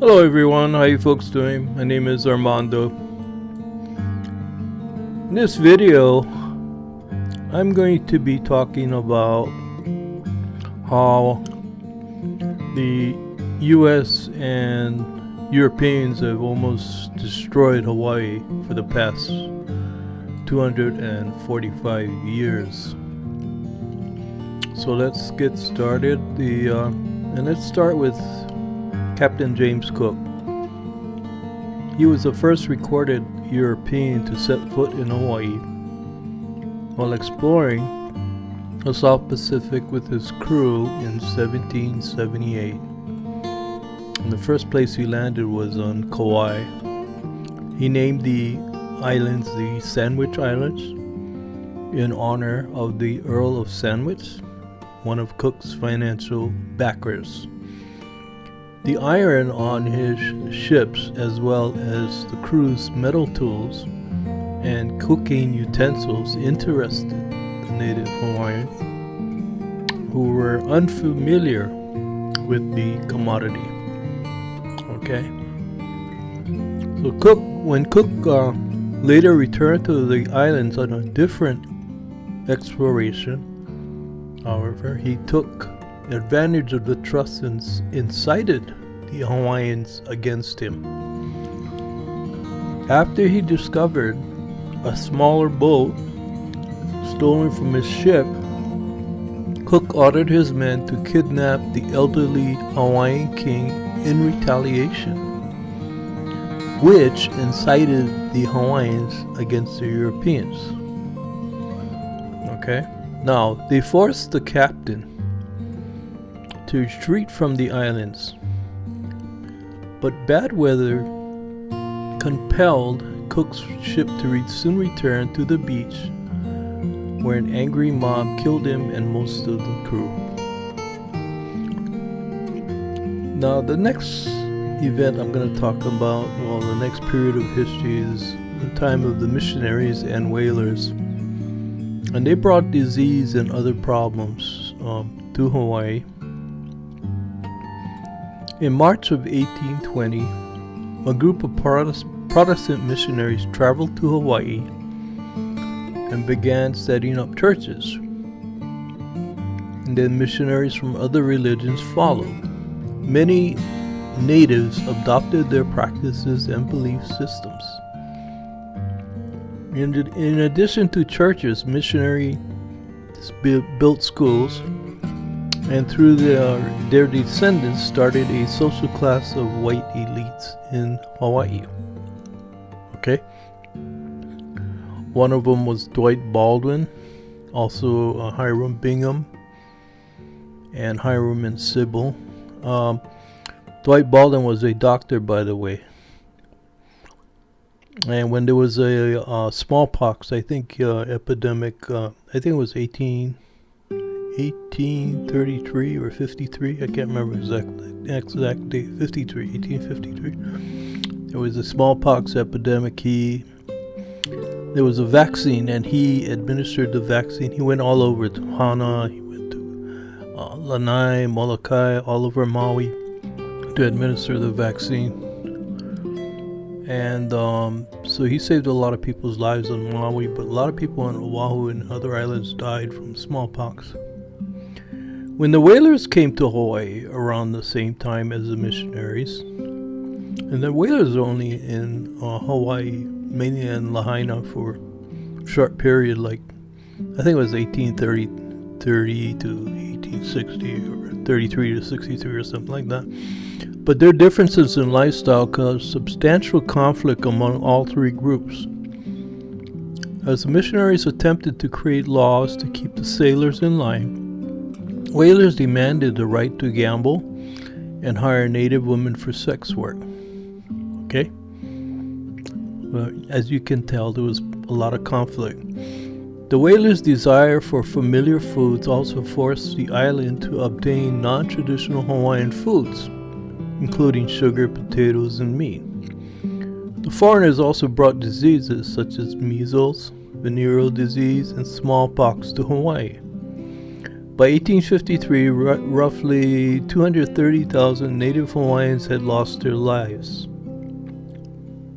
Hello everyone, how you folks doing? My name is Armando. In this video, I'm going to be talking about how the US and Europeans have almost destroyed Hawaii for the past 245 years. So let's get started. And let's start with Captain James Cook. He was the first recorded European to set foot in Hawaii while exploring the South Pacific with his crew in 1778. And the first place he landed was on Kauai. He named the islands the Sandwich Islands in honor of the Earl of Sandwich, one of Cook's financial backers. The iron on his ships, as well as the crew's metal tools and cooking utensils, interested the native Hawaiians who were unfamiliar with the commodity. Okay. So when Cook later returned to the islands on a different exploration, however, he took advantage of the trust and incited the Hawaiians against him. After he discovered a smaller boat stolen from his ship, Cook ordered his men to kidnap the elderly Hawaiian king in retaliation, which incited the Hawaiians against the Europeans. Okay, now they forced the captain to retreat from the islands, but bad weather compelled Cook's ship to soon return to the beach, where an angry mob killed him and most of the crew. Now the next event I'm going to talk about, the next period of history, is the time of the missionaries and whalers, and they brought disease and other problems to Hawaii. In March of 1820, a group of Protestant missionaries traveled to Hawaii and began setting up churches. And then missionaries from other religions followed. Many natives adopted their practices and belief systems. In addition to churches, missionaries built schools, and through their descendants started a social class of white elites in Hawaii. Okay? One of them was Dwight Baldwin, also Hiram Bingham, and Hiram and Sybil. Dwight Baldwin was a doctor, by the way. And when there was a smallpox, epidemic, I think it was 1833 or 53, I can't remember exact date, 1853. There was a smallpox epidemic. There was a vaccine, and he administered the vaccine. He went all over to Hana, he went to Lanai, Molokai, all over Maui to administer the vaccine. And so he saved a lot of people's lives on Maui, but a lot of people on Oahu and other islands died from smallpox. When the whalers came to Hawaii around the same time as the missionaries, and the whalers were only in Hawaii, mainly in Lahaina, for a short period, like I think it was 1830 to 1860, or 33 to 63 or something like that. But their differences in lifestyle caused substantial conflict among all three groups. As the missionaries attempted to create laws to keep the sailors in line, whalers demanded the right to gamble and hire native women for sex work. Okay? Well, as you can tell, there was a lot of conflict. The whalers' desire for familiar foods also forced the island to obtain non-traditional Hawaiian foods, including sugar, potatoes, and meat. The foreigners also brought diseases such as measles, venereal disease, and smallpox to Hawaii. By 1853, roughly 230,000 native Hawaiians had lost their lives.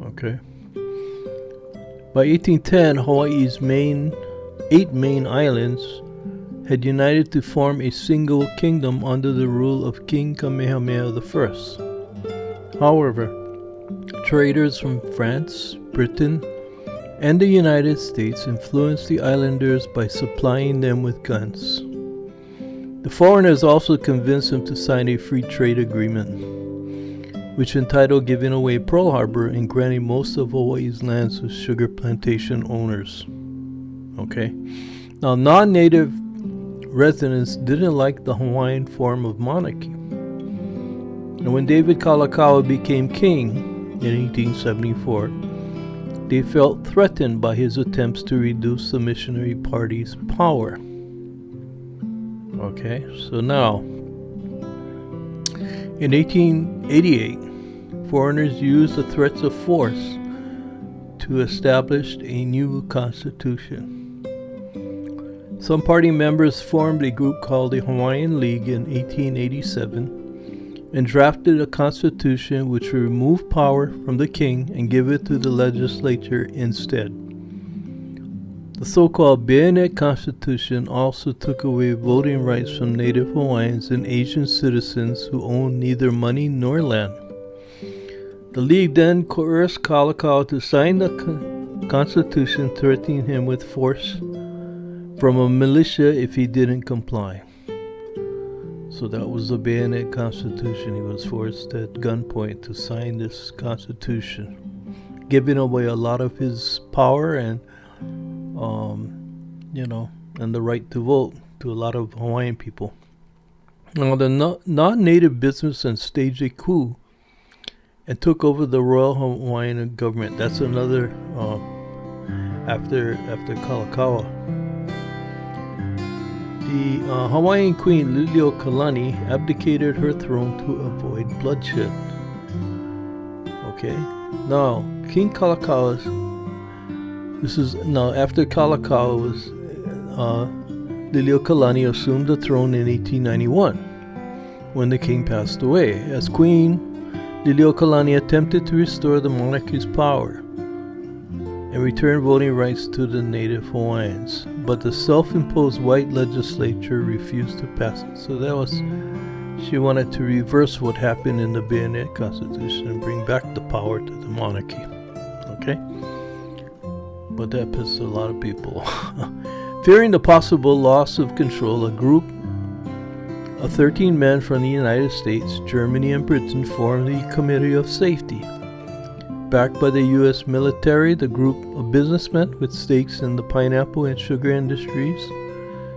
Okay. By 1810, Hawaii's eight main islands had united to form a single kingdom under the rule of King Kamehameha I. However, traders from France, Britain, and the United States influenced the islanders by supplying them with guns. The foreigners also convinced them to sign a free trade agreement, which entitled giving away Pearl Harbor and granting most of Hawaii's lands to sugar plantation owners. Okay. Now, non-native residents didn't like the Hawaiian form of monarchy. And when David Kalakaua became king in 1874, they felt threatened by his attempts to reduce the missionary party's power. Okay, so now, in 1888, foreigners used the threats of force to establish a new constitution. Some party members formed a group called the Hawaiian League in 1887 and drafted a constitution which would remove power from the king and give it to the legislature instead. The so-called Bayonet Constitution also took away voting rights from Native Hawaiians and Asian citizens who owned neither money nor land. The League then coerced Kalakaua to sign the Constitution, threatening him with force from a militia if he didn't comply. So that was the Bayonet Constitution. He was forced at gunpoint to sign this Constitution, giving away a lot of his power and and the right to vote to a lot of Hawaiian people. Now, the non-native businessmen staged a coup and took over the Royal Hawaiian government. That's another after Kalakaua. The Hawaiian queen Liliuokalani abdicated her throne to avoid bloodshed. Okay, now King Kalakaua. This is now after Kalakaua was Liliuokalani assumed the throne in 1891, when the king passed away. As queen, Liliuokalani attempted to restore the monarchy's power and return voting rights to the native Hawaiians, but the self-imposed white legislature refused to pass it. So she wanted to reverse what happened in the Bayonet Constitution and bring back the power to the monarchy. Okay? But that pissed a lot of people. Fearing the possible loss of control, a group of 13 men from the United States, Germany, and Britain formed the Committee of Safety. Backed by the U.S. military, the group of businessmen with stakes in the pineapple and sugar industries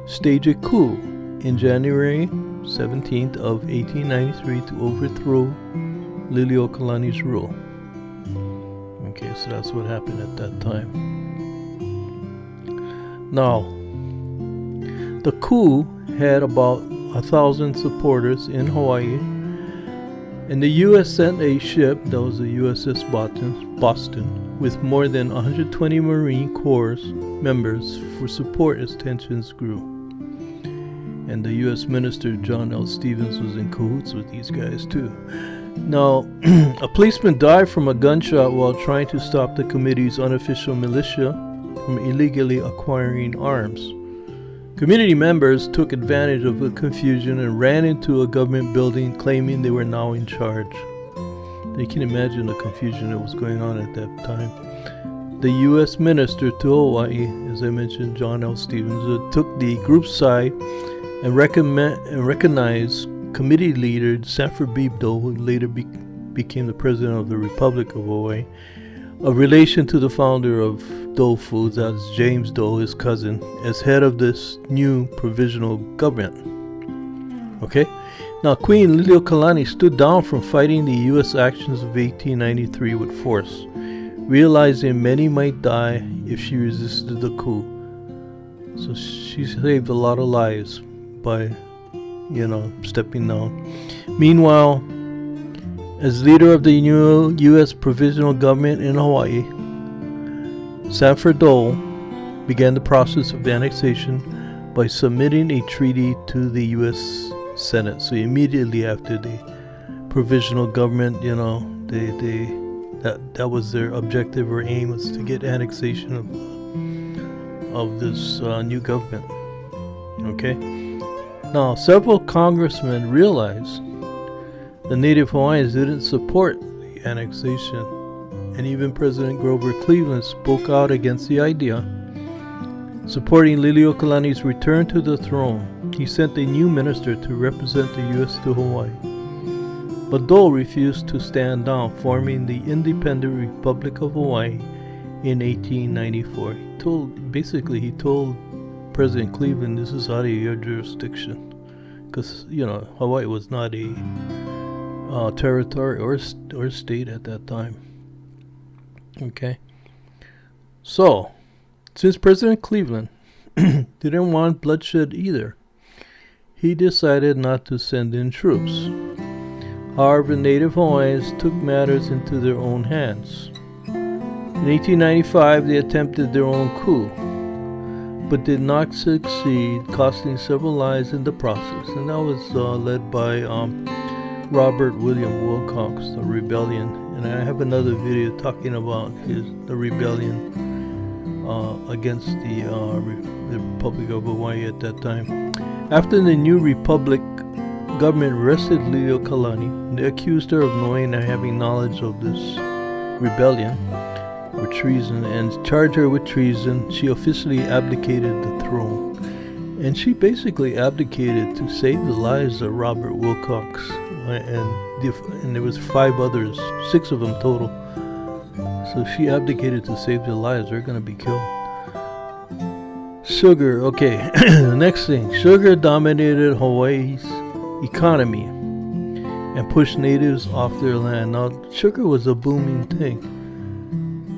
staged a coup in January 17th of 1893 to overthrow Liliuokalani's rule. Okay, so that's what happened at that time. Now, the coup had about 1,000 supporters in Hawaii, and the U.S. sent a ship, that was the USS Boston, with more than 120 Marine Corps members for support as tensions grew. And the U.S. Minister John L. Stevens was in cahoots with these guys too. Now, a policeman died from a gunshot while trying to stop the committee's unofficial militia from illegally acquiring arms. Community members took advantage of the confusion and ran into a government building claiming they were now in charge. You can imagine the confusion that was going on at that time. The U.S. Minister to Hawaii, as I mentioned, John L. Stevens, took the group's side and recognized committee leader Sanford Beebdo, who later became the president of the Republic of Hawaii, a relation to the founder of Dole Foods, that's James Dole, his cousin, as head of this new provisional government. Okay? Now, Queen Liliuokalani stood down from fighting the U.S. actions of 1893 with force, realizing many might die if she resisted the coup. So she saved a lot of lives by, stepping down. Meanwhile, as leader of the new U.S. provisional government in Hawaii, Sanford Dole began the process of annexation by submitting a treaty to the U.S. Senate. So immediately after the provisional government, that was their objective or aim, was to get annexation of this new government. Okay. Now, several congressmen realized the Native Hawaiians didn't support the annexation, and even President Grover Cleveland spoke out against the idea. Supporting Liliuokalani's return to the throne, he sent a new minister to represent the U.S. to Hawaii. But Dole refused to stand down, forming the Independent Republic of Hawaii in 1894. He told President Cleveland, this is out of your jurisdiction, because Hawaii was not a territory or state at that time. Okay, so since President Cleveland didn't want bloodshed either, he decided not to send in troops. However, Native Hawaiians took matters into their own hands. In 1895, they attempted their own coup, but did not succeed, costing several lives in the process. And that was led by Robert William Wilcox, the rebellion. And I have another video talking about the rebellion against the Republic of Hawaii at that time. After the new republic government arrested Liliuokalani, they accused her of knowing and having knowledge of this rebellion or treason, and charged her with treason. She officially abdicated the throne, and she basically abdicated to save the lives of Robert Wilcox, and there was 5 others, 6 of them total. So she abdicated to save their lives. They're going to be killed. Sugar. Okay, the next thing. Sugar dominated Hawaii's economy and pushed natives off their land. Now, sugar was a booming thing,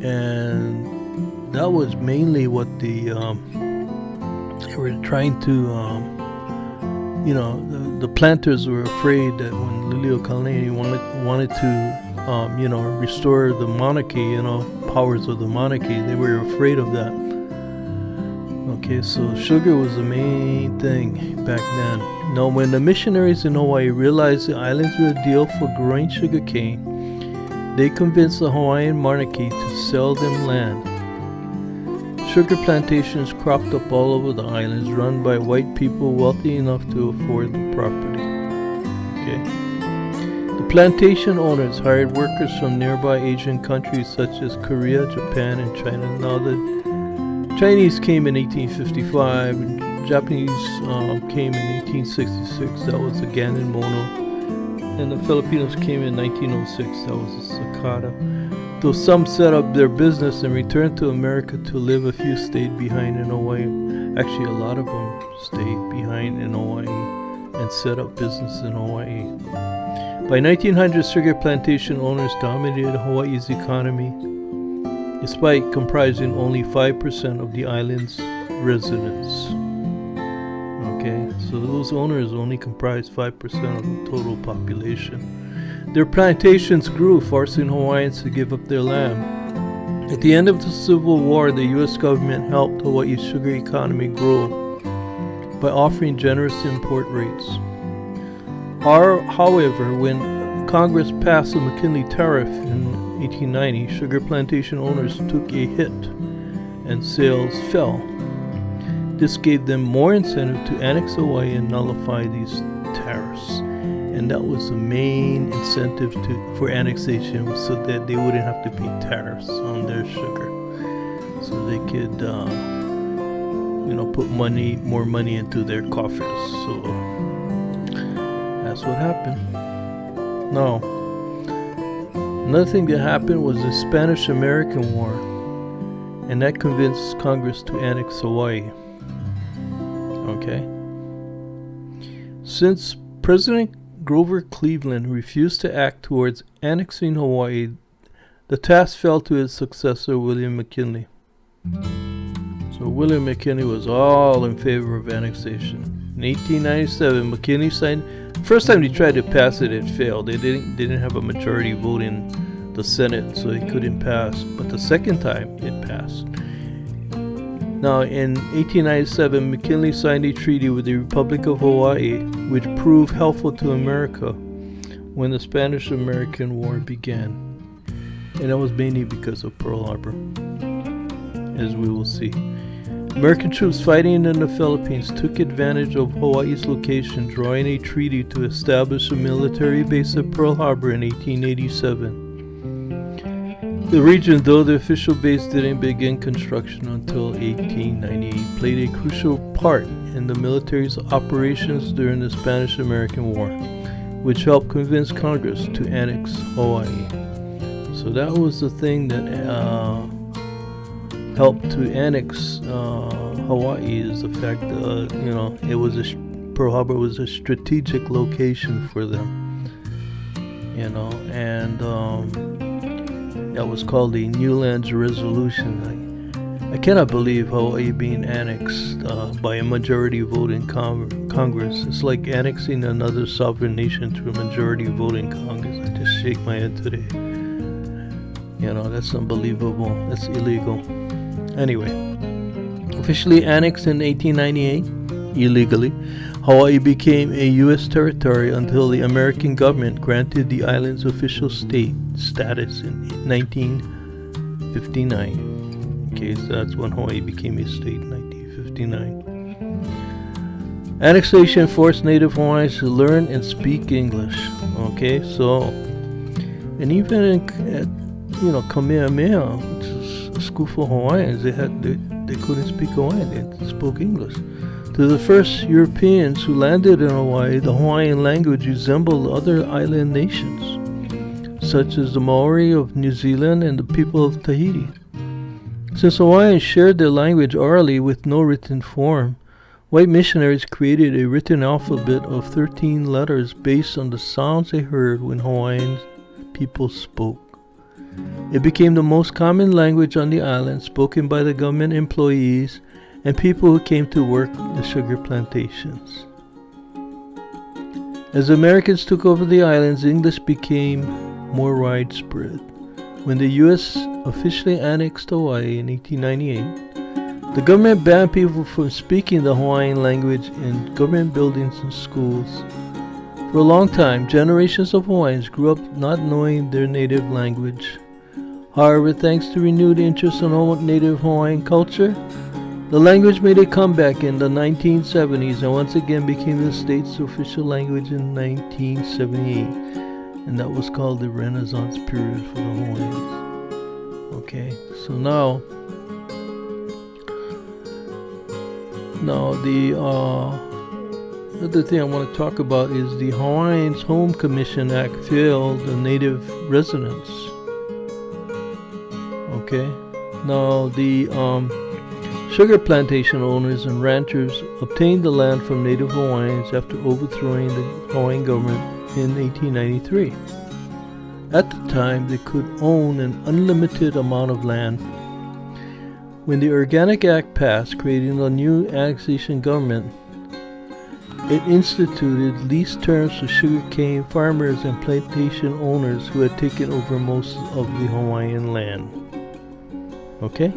and that was mainly what they were trying to, the planters were afraid that when Liliuokalani wanted to, restore the monarchy, powers of the monarchy, they were afraid of that. Okay, so sugar was the main thing back then. Now, when the missionaries in Hawaii realized the islands were ideal for growing sugar cane, they convinced the Hawaiian monarchy to sell them land. Sugar plantations cropped up all over the islands, run by white people wealthy enough to afford the property. Okay. The plantation owners hired workers from nearby Asian countries such as Korea, Japan, and China. Now, the Chinese came in 1855, and Japanese came in 1866. That was a Ganon Mono. And the Filipinos came in 1906. That was a Sakata. Though some set up their business and returned to America to live, a few stayed behind in Hawaii. Actually, a lot of them stayed behind in Hawaii and set up business in Hawaii. By 1900, sugar plantation owners dominated Hawaii's economy, despite comprising only 5% of the island's residents. Okay, so those owners only comprised 5% of the total population. Their plantations grew, forcing Hawaiians to give up their land. At the end of the Civil War, the U.S. government helped Hawaii's sugar economy grow by offering generous import rates. However, when Congress passed the McKinley Tariff in 1890, sugar plantation owners took a hit and sales fell. This gave them more incentive to annex Hawaii and nullify these tariffs. And that was the main incentive for annexation, so that they wouldn't have to pay tariffs on their sugar, so they could, put more money into their coffers. So that's what happened. Now, another thing that happened was the Spanish-American War, and that convinced Congress to annex Hawaii. Okay. Since President Grover Cleveland refused to act towards annexing Hawaii, the task fell to his successor, William McKinley. So William McKinley was all in favor of annexation. In 1897, McKinley signed. First time they tried to pass it, it failed. They didn't have a majority vote in the Senate, so it couldn't pass. But the second time, it passed. Now, in 1897, McKinley signed a treaty with the Republic of Hawaii, which proved helpful to America when the Spanish-American War began. And that was mainly because of Pearl Harbor, as we will see. American troops fighting in the Philippines took advantage of Hawaii's location, drawing a treaty to establish a military base at Pearl Harbor in 1887. The region, though the official base didn't begin construction until 1898, played a crucial part in the military's operations during the Spanish-American War, which helped convince Congress to annex Hawaii. So that was the thing that helped to annex Hawaii, is the fact that it was Pearl Harbor was a strategic location for them, and that was called the New Lands Resolution. I cannot believe Hawaii being annexed by a majority vote in Congress. It's like annexing another sovereign nation to a majority vote in Congress. I just shake my head today. That's unbelievable. That's illegal. Anyway, officially annexed in 1898, illegally, Hawaii became a U.S. territory until the American government granted the island's official state status in 1959. Okay, so that's when Hawaii became a state, 1959. Annexation forced Native Hawaiians to learn and speak English. Okay, so, and even at Kamehameha, which is a school for Hawaiians, they couldn't speak Hawaiian, they spoke English. To the first Europeans who landed in Hawaii, the Hawaiian language resembled other island nations, such as the Maori of New Zealand and the people of Tahiti. Since Hawaiians shared their language orally with no written form, white missionaries created a written alphabet of 13 letters based on the sounds they heard when Hawaiian people spoke. It became the most common language on the island, spoken by the government employees and people who came to work the sugar plantations. As Americans took over the islands, English became more widespread. When the U.S. officially annexed Hawaii in 1898, the government banned people from speaking the Hawaiian language in government buildings and schools. For a long time, generations of Hawaiians grew up not knowing their native language. However, thanks to renewed interest in native Hawaiian culture, the language made a comeback in the 1970s and once again became the state's official language in 1978. And that was called the Renaissance period for the Hawaiians. Okay, so now the other thing I want to talk about is the Hawaiians Home Commission Act failed the native residents. Okay, now the sugar plantation owners and ranchers obtained the land from native Hawaiians after overthrowing the Hawaiian government in 1893. At the time, they could own an unlimited amount of land. When the Organic Act passed, creating a new annexation government, it instituted lease terms for sugarcane farmers and plantation owners who had taken over most of the Hawaiian land. Okay?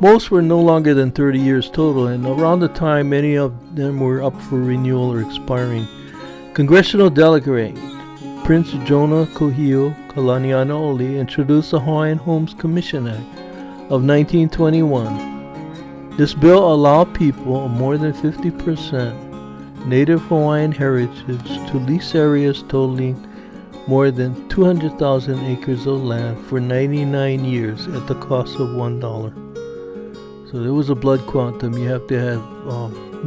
Most were no longer than 30 years total, and around the time many of them were up for renewal or expiring, Congressional Delegate Prince Jonah Kohio Kalanianaoli introduced the Hawaiian Homes Commission Act of 1921. This bill allowed people of more than 50% Native Hawaiian heritage to lease areas totaling more than 200,000 acres of land for 99 years at the cost of $1. So there was a blood quantum. You have to have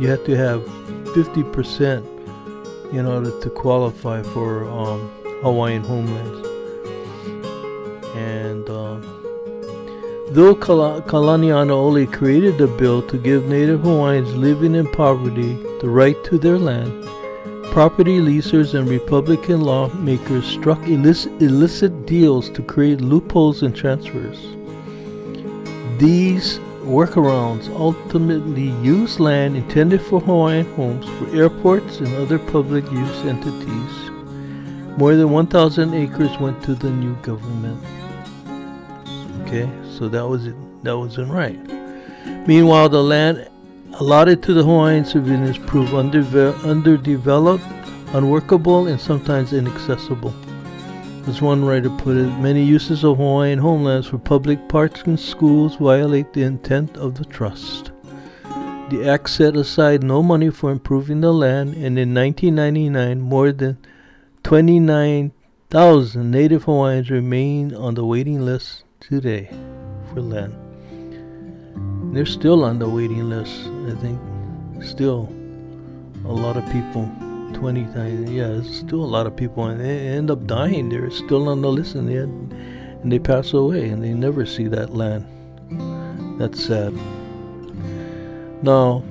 50% in order to qualify for Hawaiian homelands. And though Kalanianaoli created the bill to give Native Hawaiians living in poverty the right to their land, property leasers and Republican lawmakers struck illicit deals to create loopholes in transfers. These workarounds ultimately used land intended for Hawaiian homes for airports and other public use entities. More than 1,000 acres went to the new government. Okay, so that wasn't right. Meanwhile, the land allotted to the Hawaiian civilians proved underdeveloped, unworkable, and sometimes inaccessible. As one writer put it, many uses of Hawaiian homelands for public parks and schools violate the intent of the trust. The act set aside no money for improving the land, and in 1999, more than 29,000 Native Hawaiians remain on the waiting list today for land. They're still on the waiting list. I think still a lot of people, 20,000, there's still a lot of people, and they end up dying. They're still on the list, and they pass away, and they never see that land. That's sad. Now,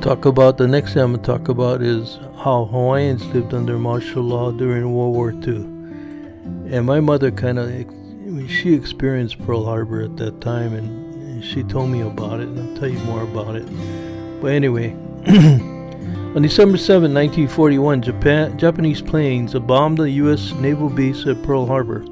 the next thing I'm going to talk about is how Hawaiians lived under martial law during World War II. And my mother she experienced Pearl Harbor at that time, and she told me about it, and I'll tell you more about it. But anyway, on December 7, 1941, Japanese planes bombed the U.S. naval base at Pearl Harbor.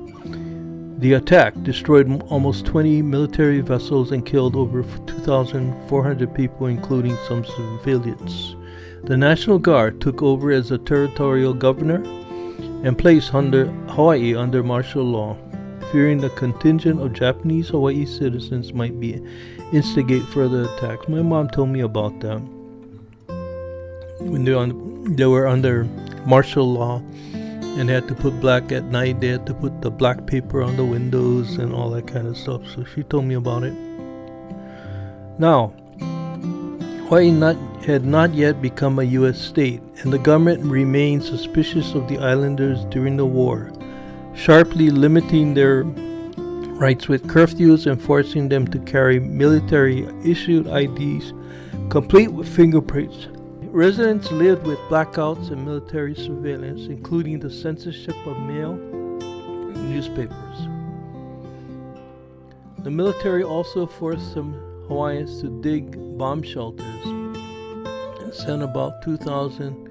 The attack destroyed almost 20 military vessels and killed over 2,400 people, including some civilians. The National Guard took over as a territorial governor and placed Hawaii under martial law, fearing the contingent of Japanese Hawaii citizens might instigate further attacks. My mom told me about that. When they were under martial law, and they had to put at night, they had to put the black paper on the windows and all that kind of stuff. So she told me about it. Now, Hawaii had not yet become a U.S. state, and the government remained suspicious of the islanders during the war, sharply limiting their rights with curfews and forcing them to carry military-issued IDs, complete with fingerprints. Residents lived with blackouts and military surveillance, including the censorship of mail and newspapers. The military also forced some Hawaiians to dig bomb shelters and sent about 2,000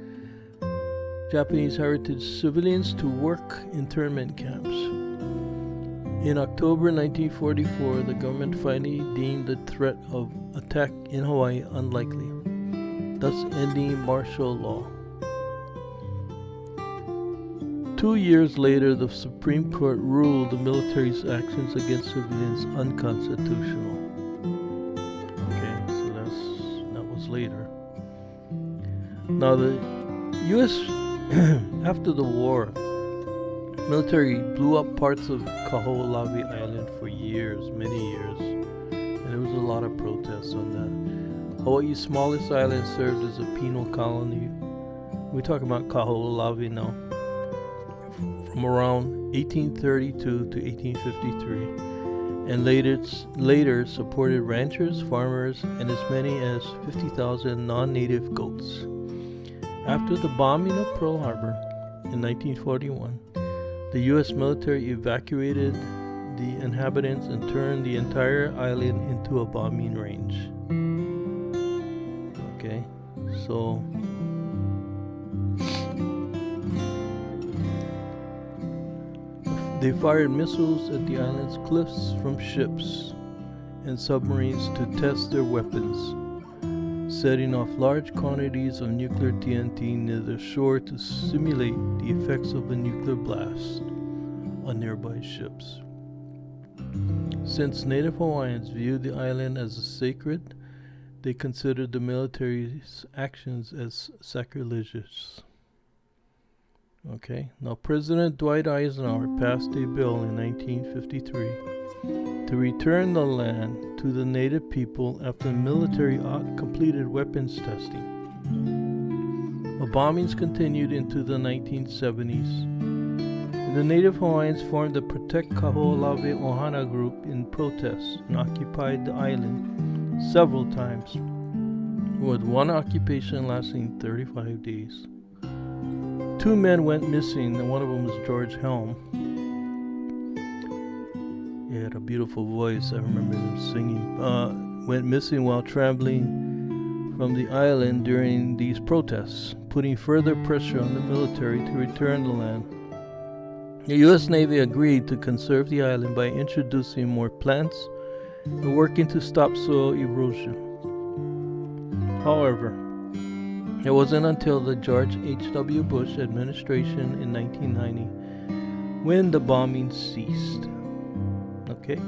Japanese heritage civilians to work internment camps. In October 1944, the government finally deemed the threat of attack in Hawaii unlikely, thus ending martial law. 2 years later, the Supreme Court ruled the military's actions against civilians unconstitutional. Okay, so that was later. Now the U.S. after the war, military blew up parts of Kaho'olawe Island for years, many years, and there was a lot of protests on that. Hawaii's smallest island served as a penal colony. We're talking about Kaho'olawe now. From around 1832 to 1853, and later supported ranchers, farmers, and as many as 50,000 non-native goats. After the bombing of Pearl Harbor in 1941, the U.S. military evacuated the inhabitants and turned the entire island into a bombing range. Okay, so they fired missiles at the island's cliffs from ships and submarines to test their weapons, setting off large quantities of nuclear TNT near the shore to simulate the effects of a nuclear blast on nearby ships. Since Native Hawaiians viewed the island as sacred, they considered the military's actions as sacrilegious. Okay, now President Dwight Eisenhower passed a bill in 1953 to return the land to the native people after the military completed weapons testing. The bombings continued into the 1970s. The Native Hawaiians formed the Protect Kaho'olawe Ohana group in protest and occupied the island several times, with one occupation lasting 35 days. 2 men went missing, and one of them was George Helm. He had a beautiful voice. I remember him singing. Went missing while traveling from the island during these protests, putting further pressure on the military to return the land. The U.S. Navy agreed to conserve the island by introducing more plants and working to stop soil erosion. However, it wasn't until the George H.W. Bush administration in 1990 when the bombing ceased. Okay?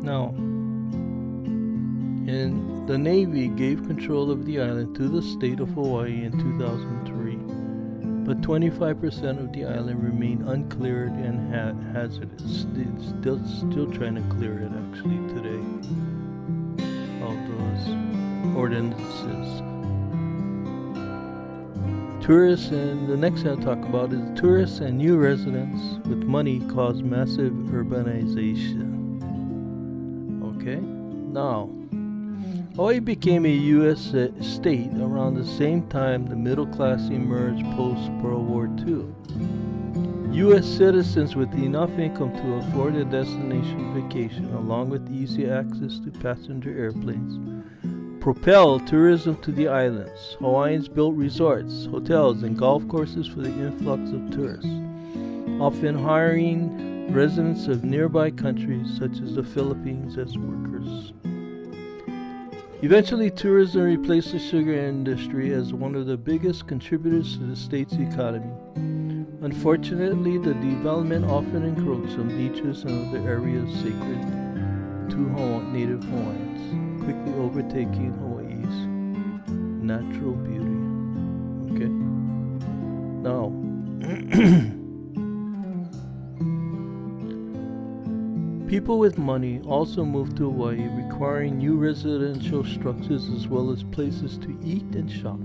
Now, and the Navy gave control of the island to the state of Hawaii in 2003, but 25% of the island remained uncleared and hazardous. They're still trying to clear it actually today. All those ordinances. Tourists, and the next thing I'll talk about is tourists and new residents with money cause massive urbanization. Okay? Now, Hawaii became a U.S. state around the same time the middle class emerged post-World War II. U.S. citizens with enough income to afford a destination vacation, along with easy access to passenger airplanes, propelled tourism to the islands. Hawaiians built resorts, hotels, and golf courses for the influx of tourists, often hiring residents of nearby countries such as the Philippines as workers. Eventually, tourism replaced the sugar industry as one of the biggest contributors to the state's economy. Unfortunately, the development often encroached on beaches and other areas sacred to native Hawaiians, quickly overtaking Hawaii's natural beauty. Okay? Now, people with money also moved to Hawaii, requiring new residential structures as well as places to eat and shop.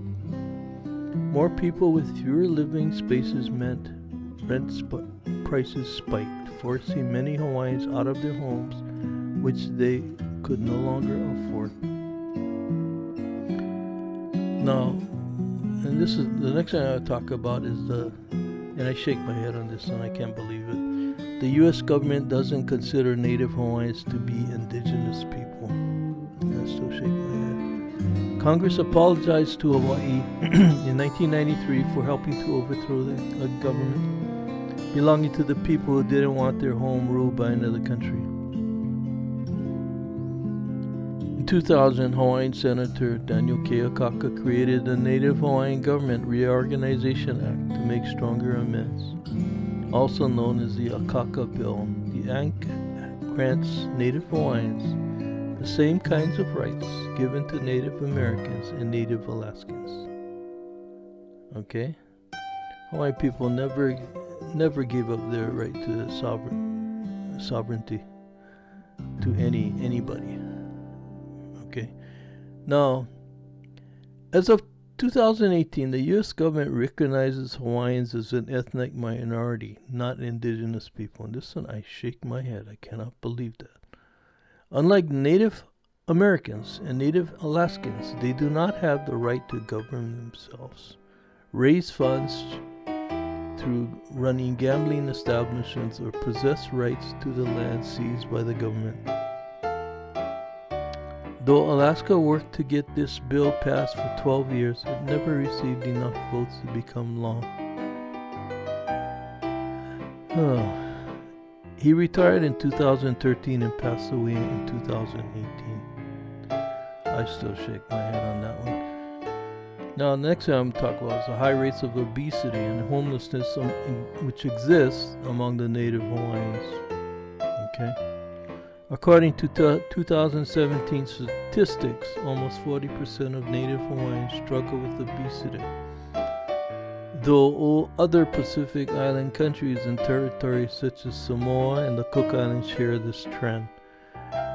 More people with fewer living spaces meant rent prices spiked, forcing many Hawaiians out of their homes, which they could no longer afford. Now, and this is the next thing I'll talk about is and I shake my head on this and I can't believe it. The U.S. government doesn't consider Native Hawaiians to be indigenous people. I still shake my head. Congress apologized to Hawaii in 1993 for helping to overthrow a government belonging to the people who didn't want their home ruled by another country. In 2000, Hawaiian Senator Daniel Keakaka created the Native Hawaiian Government Reorganization Act to make stronger amends, also known as the Akaka Bill. The Act grants Native Hawaiians the same kinds of rights given to Native Americans and Native Alaskans. Okay? Hawaiian people never gave up their right to sovereignty to anybody. Okay? Now, as of 2018, the U.S. government recognizes Hawaiians as an ethnic minority, not indigenous people. And this one, I shake my head. I cannot believe that. Unlike Native Americans and Native Alaskans, they do not have the right to govern themselves, raise funds through running gambling establishments, or possess rights to the land seized by the government. Though Alaska worked to get this bill passed for 12 years, it never received enough votes to become law. He retired in 2013 and passed away in 2018. I still shake my head on that one. Now, the next thing I'm going to talk about is the high rates of obesity and homelessness which exists among the Native Hawaiians. Okay? According to 2017 statistics, almost 40% of Native Hawaiians struggle with obesity. Though other Pacific Island countries and territories such as Samoa and the Cook Islands share this trend.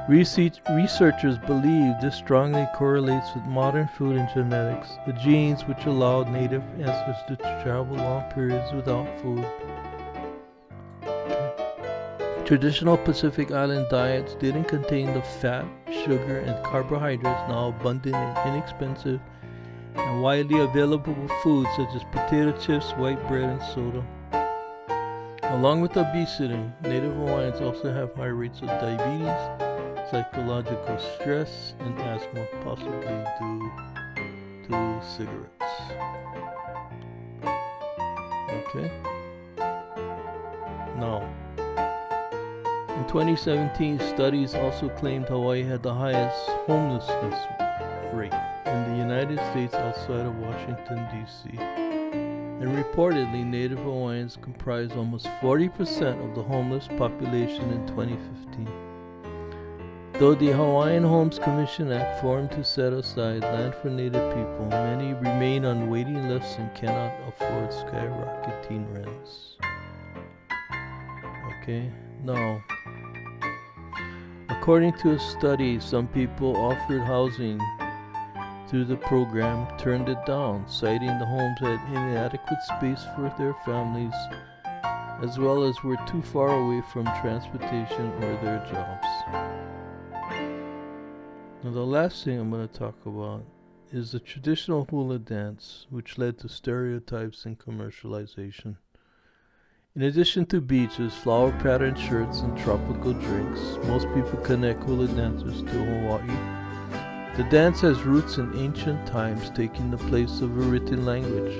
Researchers believe this strongly correlates with modern food and genetics, the genes which allowed native ancestors to travel long periods without food. Traditional Pacific Island diets didn't contain the fat, sugar, and carbohydrates now abundant and inexpensive and widely available foods such as potato chips, white bread, and soda. Along with obesity, Native Hawaiians also have high rates of diabetes, psychological stress, and asthma, possibly due to cigarettes. Okay? Now, in In 2017, studies also claimed Hawaii had the highest homelessness rate in the United States outside of Washington, D.C. And reportedly, Native Hawaiians comprised almost 40% of the homeless population in 2015. Though the Hawaiian Homes Commission Act formed to set aside land for Native people, many remain on waiting lists and cannot afford skyrocketing rents. Okay, now, according to a study, some people offered housing through the program turned it down, citing the homes had inadequate space for their families, as well as were too far away from transportation or their jobs. Now, the last thing I'm going to talk about is the traditional hula dance, which led to stereotypes and commercialization. In addition to beaches, flower-patterned shirts, and tropical drinks, most people connect hula dancers to Hawaii. The dance has roots in ancient times, taking the place of a written language.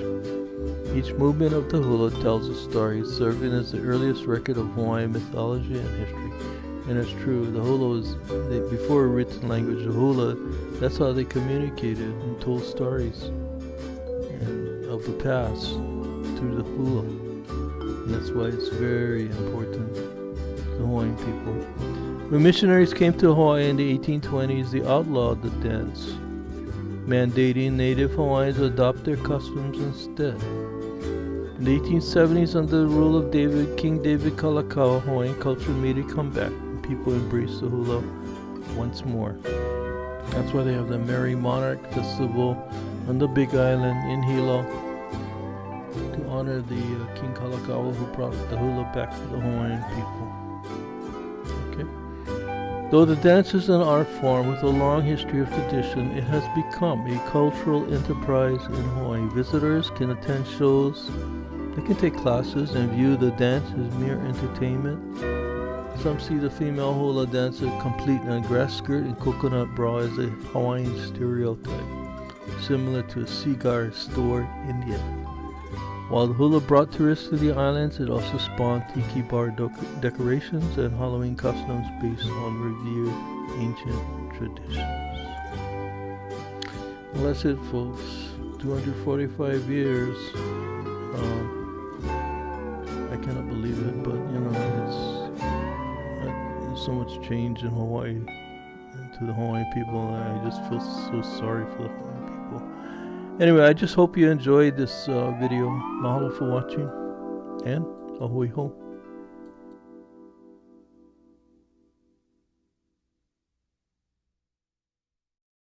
Each movement of the hula tells a story, serving as the earliest record of Hawaiian mythology and history. And it's true, the hula was, before a written language, the hula, that's how they communicated and told stories of the past through the hula. And that's why it's very important to Hawaiian people. When missionaries came to Hawaii in the 1820s, they outlawed the dance, mandating Native Hawaiians adopt their customs instead. In the 1870s, under the rule of King David Kalakaua, Hawaiian culture made a comeback. People embrace the hula once more. That's why they have the Merry Monarch Festival on the Big Island in Hilo to honor the King Kalakaua who brought the hula back to the Hawaiian people. Okay. Though the dance is an art form with a long history of tradition, it has become a cultural enterprise in Hawaii. Visitors can attend shows, they can take classes and view the dance as mere entertainment. Some see the female hula dancer complete in a grass skirt and coconut bra as a Hawaiian stereotype, similar to a cigar store Indian. While the hula brought tourists to the islands, it also spawned tiki bar decorations and Halloween customs based on revered ancient traditions. Well, that's it, folks. 245 years. I cannot believe it, but there's so much change in Hawaii and to the Hawaiian people, and I just feel so sorry for the Hawaiian people. Anyway, I just hope you enjoyed this video. Mahalo for watching, and ahoy ho.